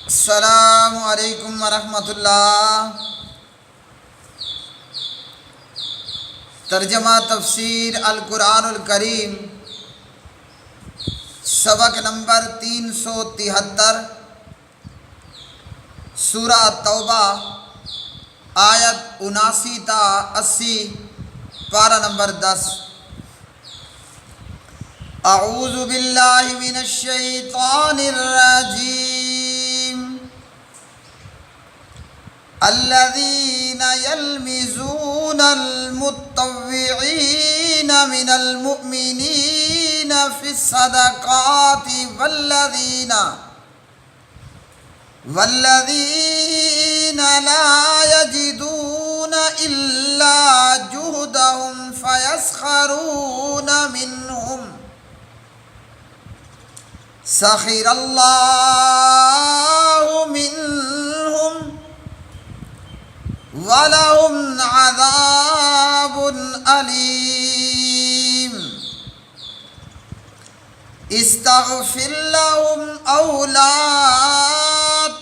السلام علیکم ورحمۃ اللہ۔ ترجمہ تفسیر القرآن الکریم، سبق نمبر 373، سورہ توبہ، آیت 79 تا 80، پارہ نمبر 10۔ اعوذ باللہ من الشیطان الرجیم، الذین یلمزون المطوعین من المؤمنین فی الصدقات والذین لا یجدون الا جہدہم فیسخرون منہم سخر اللہ منہم وَلَهُمْ عَذَابٌ أَلِيمٌ۔ استغفر لهم أو لا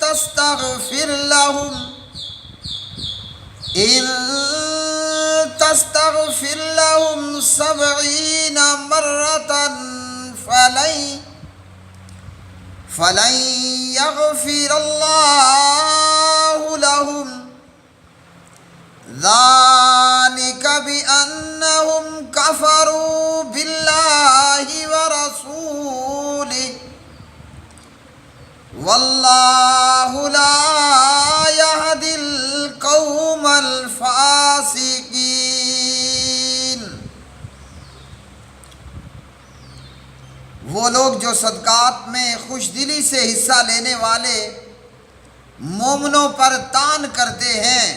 تستغفر لهم إن تستغفر لهم 70 مرة فلن يغفر الله لهم ذلك بأنهم كفروا بالله ورسوله والله لا يهدي القوم الفاسقين۔ وہ لوگ جو صدقات میں خوش دلی سے حصہ لینے والے مومنوں پر تان کرتے ہیں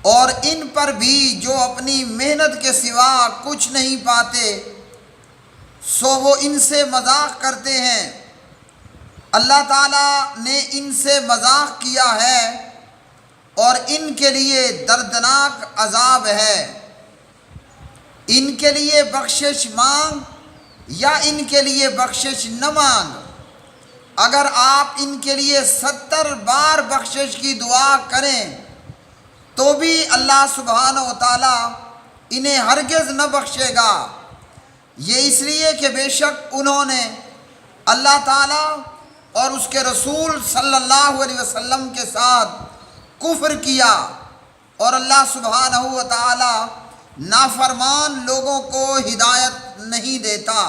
اور ان پر بھی جو اپنی محنت کے سوا کچھ نہیں پاتے، سو وہ ان سے مذاق کرتے ہیں، اللہ تعالیٰ نے ان سے مذاق کیا ہے اور ان کے لیے دردناک عذاب ہے۔ ان کے لیے بخشش مانگ یا ان کے لیے بخشش نہ مانگ، اگر آپ ان کے لیے 70 بار بخشش کی دعا کریں تو بھی اللہ سبحانہ و تعالیٰ انہیں ہرگز نہ بخشے گا، یہ اس لیے کہ بے شک انہوں نے اللہ تعالیٰ اور اس کے رسول صلی اللہ علیہ وسلم کے ساتھ کفر کیا، اور اللہ سبحانہ و تعالیٰ نافرمان لوگوں کو ہدایت نہیں دیتا۔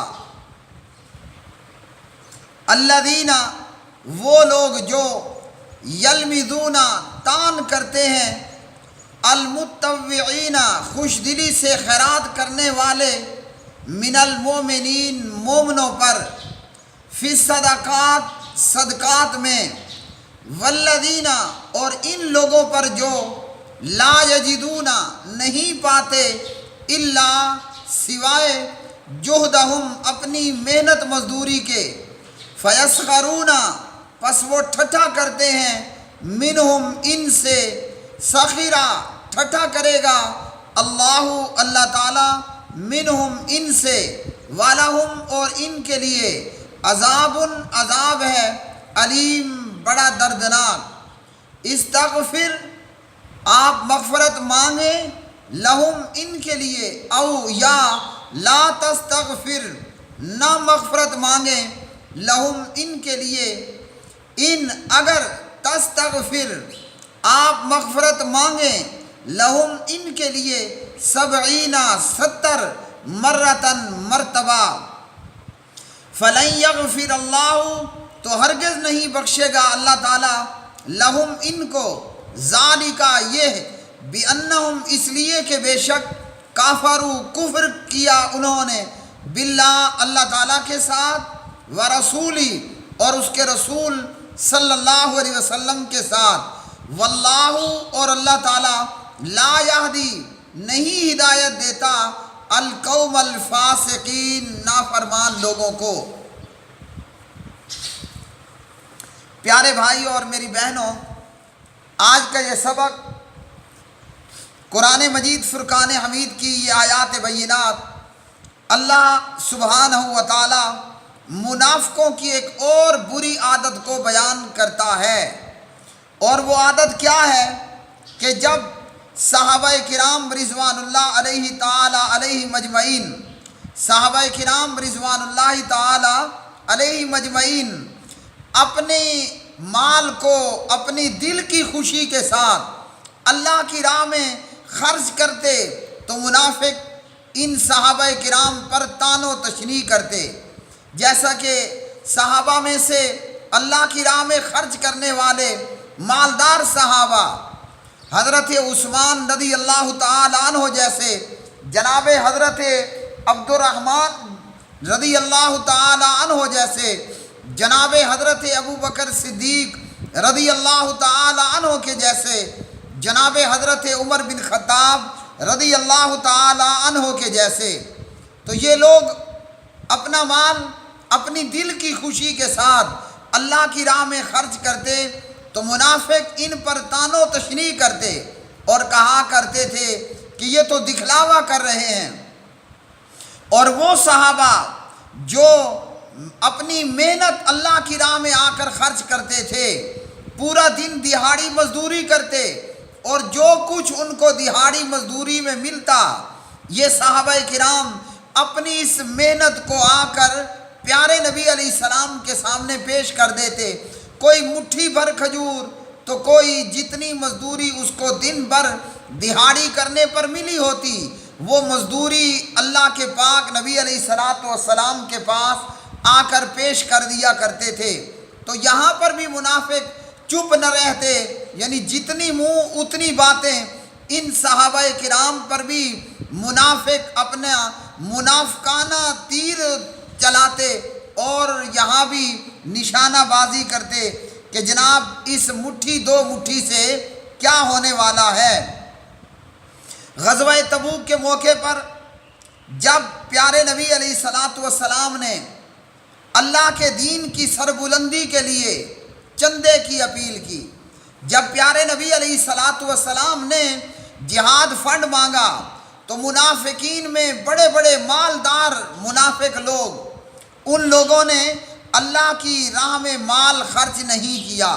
الذین، وہ لوگ جو یلمزون، تان کرتے ہیں، المطوعین، خوش دلی سے خیرات کرنے والے، من المؤمنین، مومنوں پر، فی الصدقات، صدقات میں، والذین، اور ان لوگوں پر جو لا یجدون، نہیں پاتے، الا، سوائے، جہدہم، اپنی محنت مزدوری کے، فیسخرون، پس وہ ٹھٹھا کرتے ہیں، منہم، ان سے، سخرا، ٹھٹھا کرے گا، اللہ تعالیٰ، منہم، ان سے، وَلَهُمْ، اور ان کے لیے، عذاب، عذاب ہے، علیم، بڑا دردناک۔ استغفر، آپ مغفرت مانگیں، لہم، ان کے لیے، او یا لا تستغفر، نہ مغفرت مانگیں، لہم، ان کے لیے، ان، اگر، تستغفر، آپ مغفرت مانگیں، لہم، ان کے لیے، 70 مرتن، مرتبہ، فلن یغفر اللہ، تو ہرگز نہیں بخشے گا اللہ تعالیٰ، لہم، ان کو، ذالک، یہ، بِأَنَّهُمْ، اس لیے کہ بے شک، کافروا، کفر کیا انہوں نے، باللہ، اللہ تعالیٰ کے ساتھ، ورسولی، اور اس کے رسول صلی اللہ علیہ وسلم کے ساتھ، واللہ، اور اللہ تعالیٰ، لا یہدی، نہیں ہدایت دیتا، القوم الفاسقین، نافرمان لوگوں کو۔ پیارے بھائی اور میری بہنوں، آج کا یہ سبق قرآن مجید فرقان حمید کی یہ آیات بینات اللہ سبحانہ و تعالی منافقوں کی ایک اور بری عادت کو کو بیان کرتا ہے۔ اور وہ عادت کیا ہے کہ جب صحابہ کرام رضوان اللہ علیہ تعالی علیہ مجمعین، صحابہ کرام رضوان اللہ تعالی علیہ مجمعین اپنے مال کو اپنی دل کی خوشی کے ساتھ اللہ کی راہ میں خرچ کرتے تو منافق ان صحابہ کرام پر طعن و تشنیع کرتے۔ جیسا کہ صحابہ میں سے اللہ کی راہ میں خرچ کرنے والے مالدار صحابہ حضرت عثمان رضی اللہ تعالی عنہ جیسے، جناب حضرت عبد الرحمن رضی اللہ تعالی عنہ جیسے، جناب حضرت ابو بکر صدیق رضی اللہ تعالی عنہ کے جیسے، جناب حضرت عمر بن خطاب رضی اللہ تعالی عنہ کے جیسے، تو یہ لوگ اپنا مال اپنی دل کی خوشی کے ساتھ اللہ کی راہ میں خرچ کرتے تو منافق ان پر طعن و تشنیع کرتے اور کہا کرتے تھے کہ یہ تو دکھلاوا کر رہے ہیں۔ اور وہ صحابہ جو اپنی محنت اللہ کی راہ میں آ کر خرچ کرتے تھے، پورا دن دہاڑی مزدوری کرتے، اور جو کچھ ان کو دہاڑی مزدوری میں ملتا یہ صحابہ کرام اپنی اس محنت کو آ کر پیارے نبی علیہ السلام کے سامنے پیش کر دیتے۔ کوئی مٹھی بھر کھجور تو کوئی جتنی مزدوری اس کو دن بھر دہاڑی کرنے پر ملی ہوتی، وہ مزدوری اللہ کے پاک نبی علیہ السلام کے پاس آ کر پیش کر دیا کرتے تھے۔ تو یہاں پر بھی منافق چپ نہ رہتے، یعنی جتنی منہ اتنی باتیں، ان صحابہ کرام پر بھی منافق اپنا منافقانہ تیر چلاتے اور یہاں بھی نشانہ بازی کرتے کہ جناب اس مٹھی دو مٹھی سے کیا ہونے والا ہے۔ غزوہ تبوک کے موقع پر جب پیارے نبی علیہ السلام نے اللہ کے دین کی سربلندی کے لیے چندے کی اپیل کی، جب پیارے نبی علیہ السلام نے جہاد فنڈ مانگا تو منافقین میں بڑے بڑے مالدار منافق لوگ، ان لوگوں نے اللہ کی راہ میں مال خرچ نہیں کیا،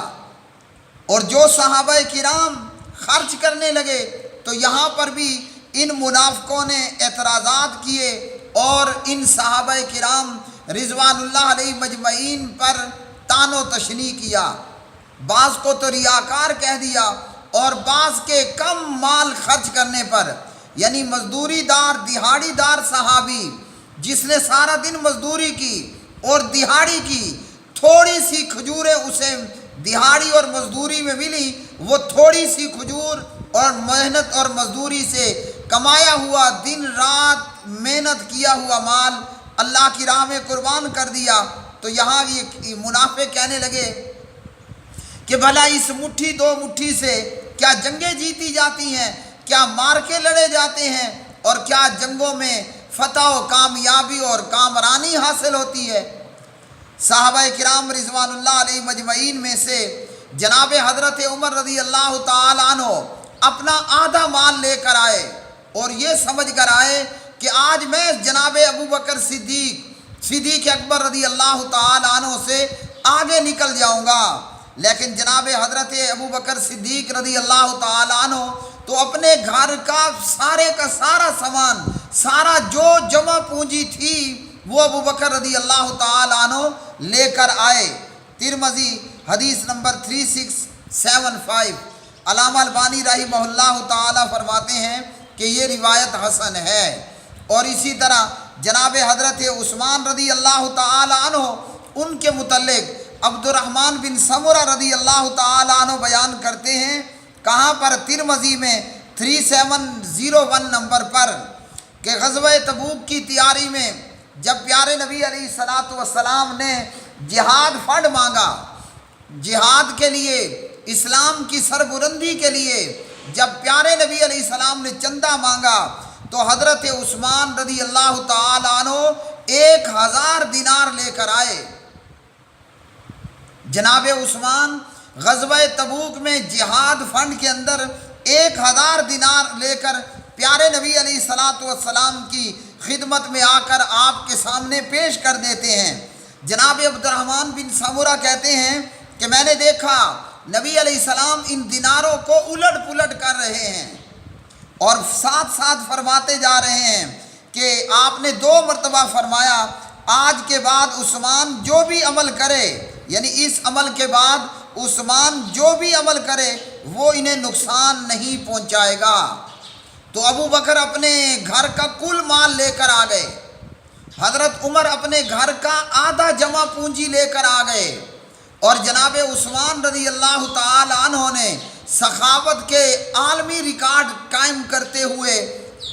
اور جو صحابہ کرام خرچ کرنے لگے تو یہاں پر بھی ان منافقوں نے اعتراضات کیے اور ان صحابہ کرام رضوان اللہ علیہ مجمعین پر طعن و تشنیع کیا۔ بعض کو تو ریاکار کہہ دیا، اور بعض کے کم مال خرچ کرنے پر، یعنی مزدوری دار دہاڑی دار صحابی جس نے سارا دن مزدوری کی اور دہاڑی کی، تھوڑی سی کھجوریں اسے دہاڑی اور مزدوری میں ملی، وہ تھوڑی سی کھجور اور محنت اور مزدوری سے کمایا ہوا دن رات محنت کیا ہوا مال اللہ کی راہ میں قربان کر دیا۔ تو یہاں یہ منافق کہنے لگے کہ بھلا اس مٹھی دو مٹھی سے کیا جنگیں جیتی جاتی ہیں، کیا مارکے لڑے جاتے ہیں، اور کیا جنگوں میں فتح و کامیابی اور کامرانی حاصل ہوتی ہے؟ صحابہ کرام رضوان اللہ علیہ مجمعین میں سے جناب حضرت عمر رضی اللہ تعالی عنہ اپنا آدھا مال لے کر آئے اور یہ سمجھ کر آئے کہ آج میں جناب ابو بکر صدیق اکبر رضی اللہ تعالی عنہ سے آگے نکل جاؤں گا، لیکن جناب حضرت ابو بکر صدیق رضی اللہ تعالی عنہ تو اپنے گھر کا سارا سامان، سارا جو جمع پونجی تھی وہ ابو بکر رضی اللہ تعالی عنہ لے کر آئے۔ ترمذی حدیث نمبر 3675۔ علامہ البانی رحمہ اللہ تعالی فرماتے ہیں کہ یہ روایت حسن ہے۔ اور اسی طرح جناب حضرت عثمان رضی اللہ تعالی عنہ، ان کے متعلق عبد الرحمن بن سمرہ رضی اللہ تعالی عنہ بیان کرتے ہیں، کہاں پر؟ ترمذی میں 3701 نمبر پر، کہ غزوہ تبوک کی تیاری میں جب پیارے نبی علیہ السلام نے جہاد فنڈ مانگا، جہاد کے لیے، اسلام کی سربلندی کے لیے جب پیارے نبی علیہ السلام نے چندہ مانگا تو حضرت عثمان رضی اللہ تعالی عنہ 1000 دینار لے کر آئے۔ جناب عثمان غزوہ تبوک میں جہاد فنڈ کے اندر 1000 دینار لے کر پیارے نبی علیہ السلام کی خدمت میں آ کر آپ کے سامنے پیش کر دیتے ہیں۔ جناب عبد الرحمن بن سمرہ کہتے ہیں کہ میں نے دیکھا نبی علیہ السلام ان دیناروں کو الٹ پلٹ کر رہے ہیں اور ساتھ ساتھ فرماتے جا رہے ہیں کہ آپ نے 2 مرتبہ فرمایا آج کے بعد عثمان جو بھی عمل کرے، یعنی اس عمل کے بعد عثمان جو بھی عمل کرے وہ انہیں نقصان نہیں پہنچائے گا۔ تو ابو بکر اپنے گھر کا کل مال لے کر آ گئے، حضرت عمر اپنے گھر کا آدھا جمع پونجی لے کر آ گئے، اور جناب عثمان رضی اللہ تعالی عنہ نے سخاوت کے عالمی ریکارڈ قائم کرتے ہوئے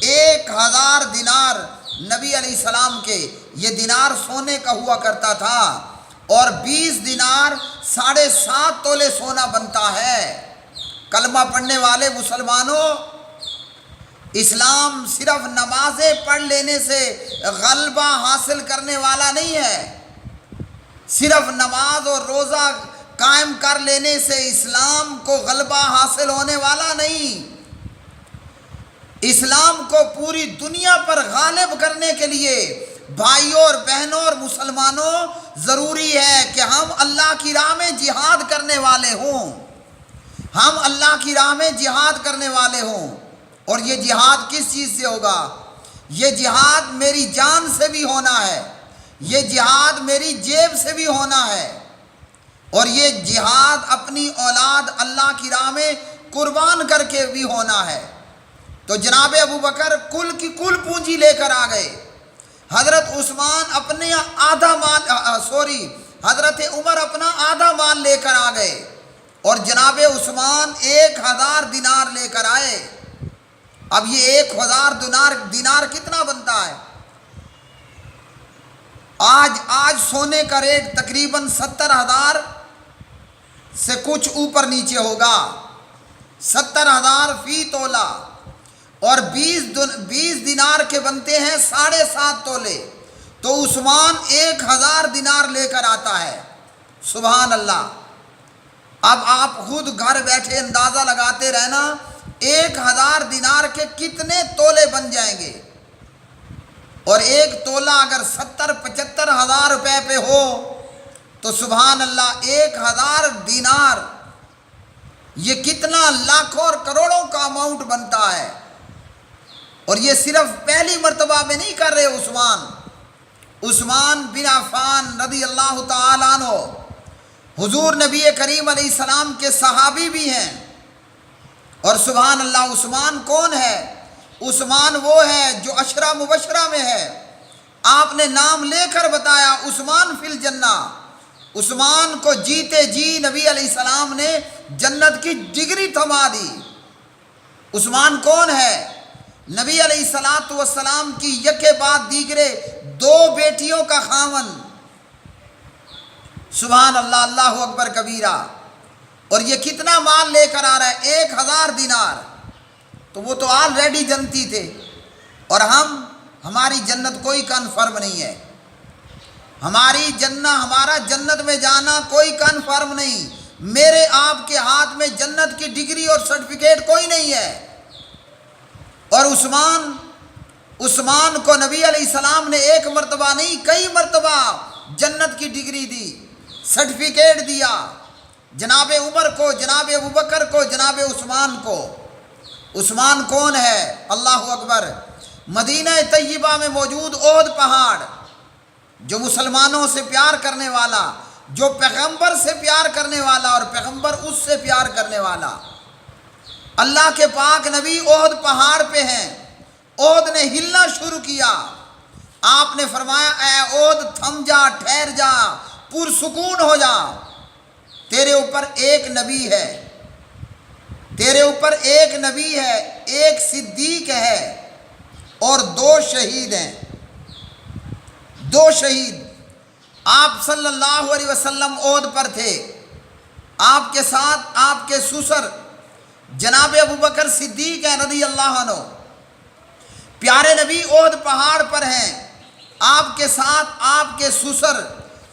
1000 دینار نبی علیہ السلام کے، یہ دینار سونے کا ہوا کرتا تھا، اور 20 دینار 7.5 تولے سونا بنتا ہے۔ کلمہ پڑھنے والے مسلمانوں، اسلام صرف نمازیں پڑھ لینے سے غلبہ حاصل کرنے والا نہیں ہے، صرف نماز اور روزہ قائم کر لینے سے اسلام کو غلبہ حاصل ہونے والا نہیں۔ اسلام کو پوری دنیا پر غالب کرنے کے لیے بھائیوں اور بہنوں اور مسلمانوں ضروری ہے کہ ہم اللہ کی راہ میں جہاد کرنے والے ہوں، ہم اللہ کی راہ میں جہاد کرنے والے ہوں۔ اور یہ جہاد کس چیز سے ہوگا؟ یہ جہاد میری جان سے بھی ہونا ہے، یہ جہاد میری جیب سے بھی ہونا ہے، اور یہ جہاد اپنی اولاد اللہ کی راہ میں قربان کر کے بھی ہونا ہے۔ تو جناب ابو بکر کل کی کل پونجی لے کر آ گئے، حضرت عثمان اپنے حضرت عمر اپنا آدھا مال لے کر آ گئے، اور جناب عثمان 1000 دینار لے کر آئے۔ اب یہ 1000 دینار کتنا بنتا ہے؟ آج سونے کا ریٹ تقریباً 70,000 سے کچھ اوپر نیچے ہوگا، 70,000 فی تولہ، اور 20 دینار کے بنتے ہیں 7.5 تولے، تو عثمان 1000 دینار لے کر آتا ہے۔ سبحان اللہ۔ اب آپ خود گھر بیٹھے اندازہ لگاتے رہنا 1000 دینار کے کتنے تولے بن جائیں گے، اور ایک تولہ اگر 70-75 ہزار روپے پہ ہو تو سبحان اللہ 1000 دینار یہ کتنا لاکھوں اور کروڑوں کا اماؤنٹ بنتا ہے۔ اور یہ صرف پہلی مرتبہ میں نہیں کر رہے عثمان بن عفان رضی اللہ تعالیٰ عنہ حضور نبی کریم علیہ السلام کے صحابی بھی ہیں، اور سبحان اللہ عثمان کون ہے؟ عثمان وہ ہے جو عشرہ مبشرہ میں ہے، آپ نے نام لے کر بتایا عثمان فی الجنہ۔ عثمان کو جیتے جی نبی علیہ السلام نے جنت کی ڈگری تھما دی۔ عثمان کون ہے؟ نبی علیہ السلام کی یکے بعد دیگرے 2 بیٹیوں کا خاوند۔ سبحان اللہ، اللہ اکبر کبیرہ۔ اور یہ کتنا مال لے کر آ رہا ہے؟ 1000 دینار۔ تو وہ تو آلریڈی جنتی تھے، اور ہماری جنت کوئی کنفرم نہیں ہے، ہمارا جنت میں جانا کوئی کنفرم نہیں، میرے آپ کے ہاتھ میں جنت کی ڈگری اور سرٹیفکیٹ کوئی نہیں ہے۔ اور عثمان کو نبی علیہ السلام نے 1 مرتبہ نہیں کئی مرتبہ جنت کی ڈگری دی، سرٹیفکیٹ دیا، جناب عمر کو، جناب ابو بکر کو، جناب عثمان کو۔ عثمان کون ہے؟ اللہ اکبر۔ مدینہ طیبہ میں موجود احد پہاڑ، جو مسلمانوں سے پیار کرنے والا، جو پیغمبر سے پیار کرنے والا اور پیغمبر اس سے پیار کرنے والا، اللہ کے پاک نبی احد پہاڑ پہ ہیں۔ احد نے ہلنا شروع کیا، آپ نے فرمایا اے احد تھم جا، ٹھہر جا، پرسکون ہو جا، تیرے اوپر ایک نبی ہے، تیرے اوپر ایک نبی ہے، ایک صدیق ہے، اور 2 شہید ہیں، 2 شہید۔ آپ صلی اللہ علیہ وسلم احد پر تھے، آپ کے ساتھ آپ کے سسر جناب ابو بکر صدیق ہیں رضی اللہ عنہ، پیارے نبی احد پہاڑ پر ہیں، آپ کے ساتھ آپ کے سسر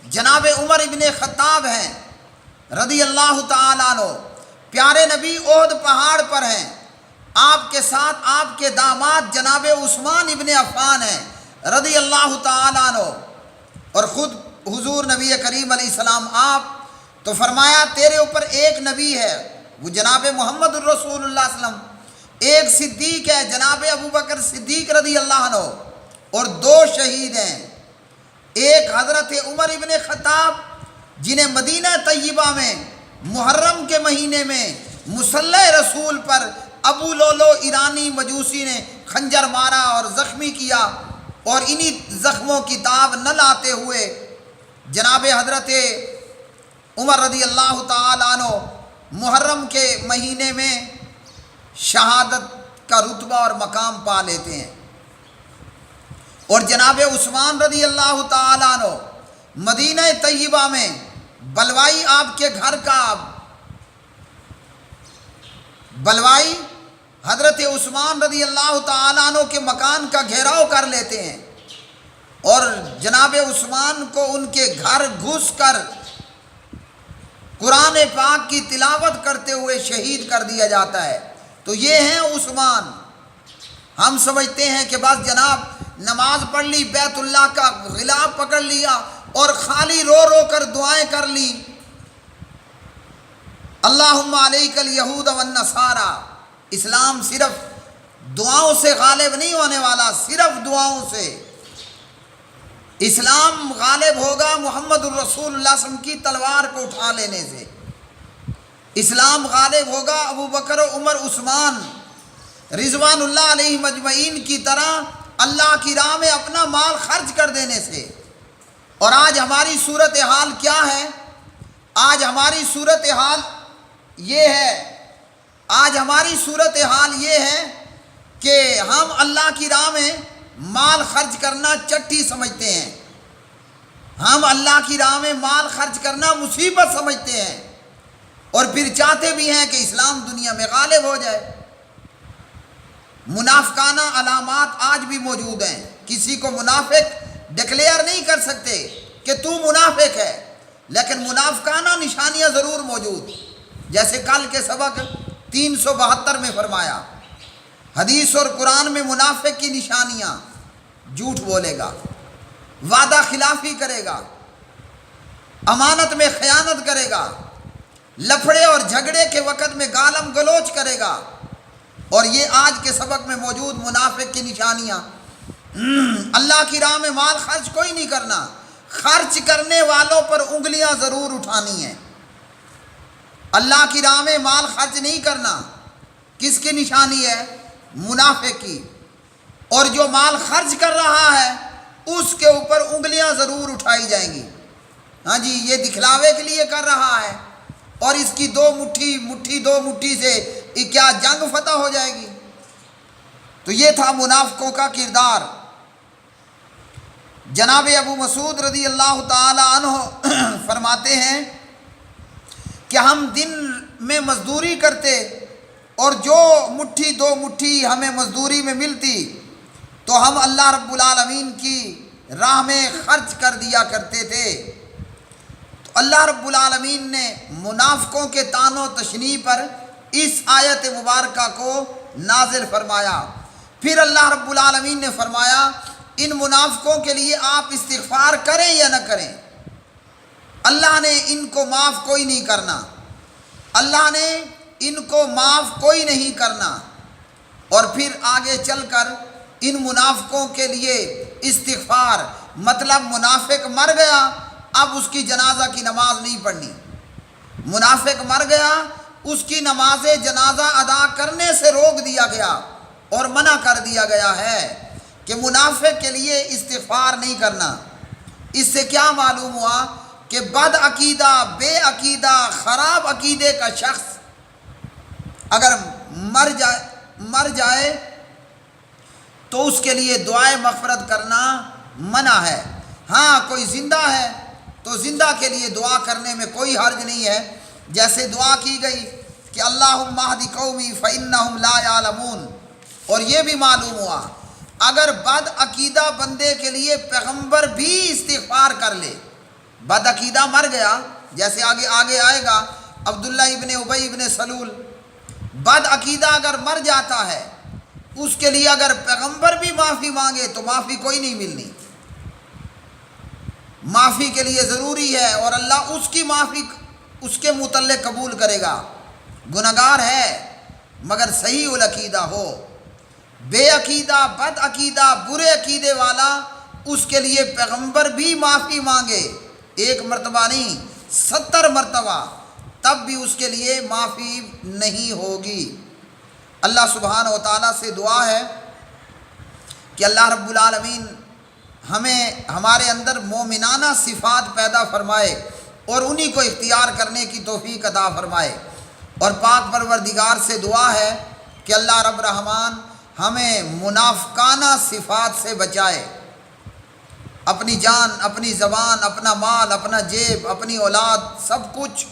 جناب عمر ابن خطاب ہیں رضی اللہ تعالیٰ عنہ، پیارے نبی احد پہاڑ پر ہیں، آپ کے ساتھ آپ کے داماد جناب عثمان ابن عفان ہیں رضی اللہ تعالیٰ عنہ، اور خود حضور نبی کریم علیہ السلام آپ تو فرمایا تیرے اوپر ایک نبی ہے، وہ جناب محمد الرسول اللہ صلی اللہ علیہ وسلم، ایک صدیق ہے جناب ابو بکر صدیق رضی اللہ عنہ، اور 2 شہید ہیں، ایک حضرت عمر ابن خطاب جنہیں مدینہ طیبہ میں محرم کے مہینے میں مصلی رسول پر ابو لولو ایرانی مجوسی نے خنجر مارا اور زخمی کیا، اور انہی زخموں کی تاب نہ لاتے ہوئے جناب حضرت عمر رضی اللہ تعالی عنہ محرم کے مہینے میں شہادت کا رتبہ اور مقام پا لیتے ہیں، اور جناب عثمان رضی اللہ تعالی عنہ مدینہ طیبہ میں بلوائی آپ کے گھر کا بلوائی حضرت عثمان رضی اللہ تعالیٰ عنہ کے مکان کا گھیراؤ کر لیتے ہیں، اور جناب عثمان کو ان کے گھر گھس کر قرآن پاک کی تلاوت کرتے ہوئے شہید کر دیا جاتا ہے۔ تو یہ ہیں عثمان۔ ہم سمجھتے ہیں کہ بس جناب نماز پڑھ لی، بیت اللہ کا غلاف پکڑ لیا اور خالی رو رو کر دعائیں کر لی، اللہم علیک الیہود والنصارى۔ اسلام صرف دعاؤں سے غالب نہیں ہونے والا، صرف دعاؤں سے اسلام غالب ہوگا محمد الرسول اللہ صلی اللہ علیہ وسلم کی تلوار کو اٹھا لینے سے۔ اسلام غالب ہوگا ابو بکر و عمر عثمان رضوان اللہ علیہ مجمعین کی طرح اللہ کی راہ میں اپنا مال خرچ کر دینے سے۔ اور آج ہماری صورتحال کیا ہے؟ آج ہماری صورتحال یہ ہے، یہ ہے کہ ہم اللہ کی راہ میں مال خرچ کرنا چٹھی سمجھتے ہیں، ہم اللہ کی راہ میں مال خرچ کرنا مصیبت سمجھتے ہیں، اور پھر چاہتے بھی ہیں کہ اسلام دنیا میں غالب ہو جائے۔ منافقانہ علامات آج بھی موجود ہیں، کسی کو منافق ڈکلیئر نہیں کر سکتے کہ تو منافق ہے، لیکن منافقانہ نشانیاں ضرور موجود، جیسے کل کے سبق 372 میں فرمایا، حدیث اور قرآن میں منافق کی نشانیاں: جھوٹ بولے گا، وعدہ خلافی کرے گا، امانت میں خیانت کرے گا، لفڑے اور جھگڑے کے وقت میں گالم گلوچ کرے گا، اور یہ آج کے سبق میں موجود منافق کی نشانیاں۔ اللہ کی راہ میں مال خرچ کوئی نہیں کرنا، خرچ کرنے والوں پر انگلیاں ضرور اٹھانی ہیں۔ اللہ کی راہ میں مال خرچ نہیں کرنا کس کی نشانی ہے؟ منافق کی۔ اور جو مال خرچ کر رہا ہے اس کے اوپر انگلیاں ضرور اٹھائی جائیں گی، ہاں جی یہ دکھلاوے کے لیے کر رہا ہے، اور اس کی دو مٹھی سے کیا جنگ فتح ہو جائے گی؟ تو یہ تھا منافقوں کا کردار۔ جناب ابو مسعود رضی اللہ تعالی عنہ فرماتے ہیں کہ ہم دن میں مزدوری کرتے، اور جو مٹھی دو مٹھی ہمیں مزدوری میں ملتی تو ہم اللہ رب العالمین کی راہ میں خرچ کر دیا کرتے تھے۔ تو اللہ رب العالمین نے منافقوں کے طعن و تشنیع پر اس آیت مبارکہ کو نازل فرمایا۔ پھر اللہ رب العالمین نے فرمایا ان منافقوں کے لیے آپ استغفار کریں یا نہ کریں، اللہ نے ان کو معاف کوئی نہیں کرنا، اللہ نے ان کو معاف کوئی نہیں کرنا۔ اور پھر آگے چل کر ان منافقوں کے لیے استغفار، مطلب منافق مر گیا اب اس کی جنازہ کی نماز نہیں پڑھنی، منافق مر گیا اس کی نماز جنازہ ادا کرنے سے روک دیا گیا اور منع کر دیا گیا ہے کہ منافق کے لیے استغفار نہیں کرنا۔ اس سے کیا معلوم ہوا کہ بد عقیدہ، بے عقیدہ، خراب عقیدے کا شخص اگر مر جائے تو اس کے لیے دعائے مغفرت کرنا منع ہے۔ ہاں کوئی زندہ ہے تو زندہ کے لیے دعا کرنے میں کوئی حرج نہیں ہے، جیسے دعا کی گئی کہ اللہم اہد قومی فانہم لا یعلمون۔ اور یہ بھی معلوم ہوا اگر بد عقیدہ بندے کے لیے پیغمبر بھی استغفار کر لے، بد عقیدہ مر گیا، جیسے آگے آئے گا عبداللہ ابن ابی ابن سلول، بد عقیدہ اگر مر جاتا ہے اس کے لیے اگر پیغمبر بھی معافی مانگے تو معافی کوئی نہیں ملنی، معافی کے لیے ضروری ہے اور اللہ اس کی معافی اس کے متعلق قبول کرے گا۔ گنہگار ہے مگر صحیح العقیدہ ہو، بے عقیدہ، بد عقیدہ، برے عقیدے والا، اس کے لیے پیغمبر بھی معافی مانگے، ایک مرتبہ نہیں 70 مرتبہ، تب بھی اس کے لیے معافی نہیں ہوگی۔ اللہ سبحانہ و تعالیٰ سے دعا ہے کہ اللہ رب العالمین ہمیں ہمارے اندر مومنانہ صفات پیدا فرمائے اور انہی کو اختیار کرنے کی توفیق عطا فرمائے، اور پاک پروردگار سے دعا ہے کہ اللہ رب رحمان ہمیں منافقانہ صفات سے بچائے، اپنی جان، اپنی زبان، اپنا مال، اپنا جیب، اپنی اولاد، سب کچھ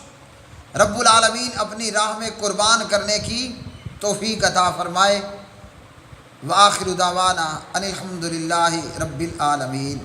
رب العالمین اپنی راہ میں قربان کرنے کی توفیق عطا فرمائے۔ وآخر دعوانا ان الحمد للہ رب العالمین۔